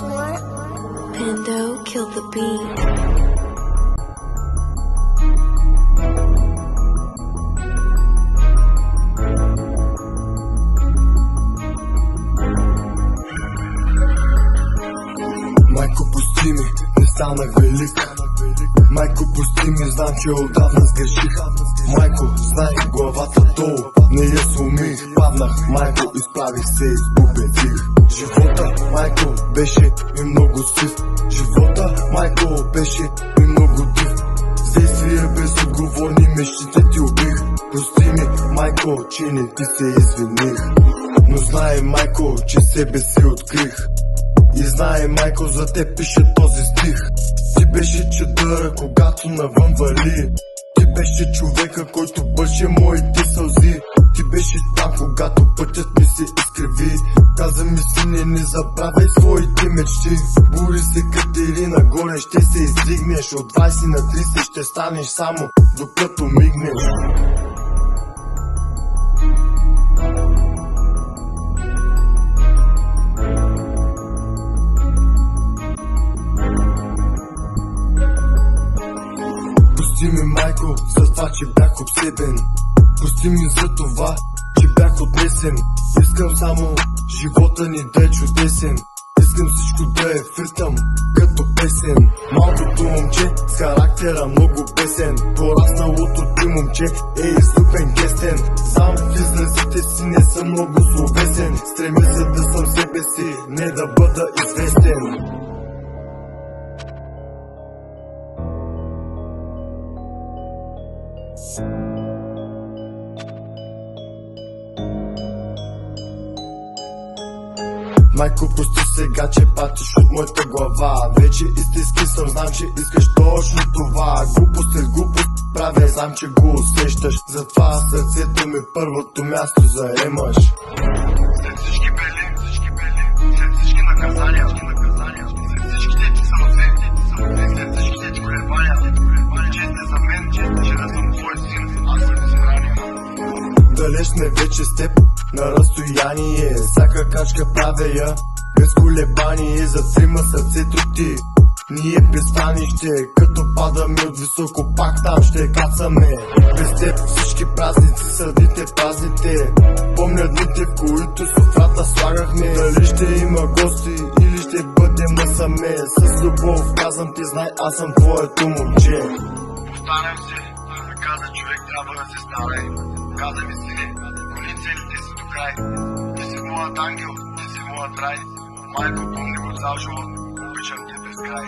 Pando killed the beat. Майко, пусти ми, не станах велик. Майко, пусти ми, знам, че отдавна сгреших. Майко, знай главата долу, не я сломих. Паднах, майко, изправих се, изпобедих. Живота, майко, беше ми много сив. Живота, майко, беше ми много див. С действия безотговорни мечтите ти убих. Прости ми, майко, че не ти се извиних. Но знай, майко, че себе си открих. И знае, майко, за те пише този стих. Ти беше чадъра, когато навън вали. Ти беше човека, който бърше моите сълзи. Ти беше там, когато пътят ми се изкриви. Каза ми, сине, не забравяй своите мечти. Бури се, Катерина, горе ще се издигнеш. От 20 на 30 ще станеш само докато мигнеш. Прости ми, майко, за това, че бях обсебен. Прости ми за това, че бях отнесен. Искам само живота ни да е чудесен. Искам всичко да е в ритъм, като песен. Малкото момче с характера много песен. Порасналото ти момче е излюбен гестен. Сам в изразите си не съм много словесен. Стремя се да съм себе си, не да бъда известен. Майко, прости сега, че патиш от моята глава. Вече истински съм, знам, че искаш точно това. Глупост след глупост правя, знам, че го усещаш. Затова сърцето ми първото място заемаш. След всички бели, след всички наказания, след всичките ти самозети, след всичките ти колебания, чест е за мен, че да съм твой син, аз съм избрания. Далеч сме вече с теб, на разстояние. Всяка крачка правя я, без колебание. Затрима сърцето ти, ние пристанище. Като падаме от високо, пак там ще кацаме. Без теб всички празници са дните празните. Помня дните, в които софрата слагахме. Дали ще има гости или ще бъдем насаме. С любов казвам ти, знай, аз съм твоето момче. Останем се, ми каза, човек трябва да се старае. Каза ми, сине, гони целите си до край. Ти си моят ангел, ти си моят рай. Майко, помни го цял живот, обичам те без край.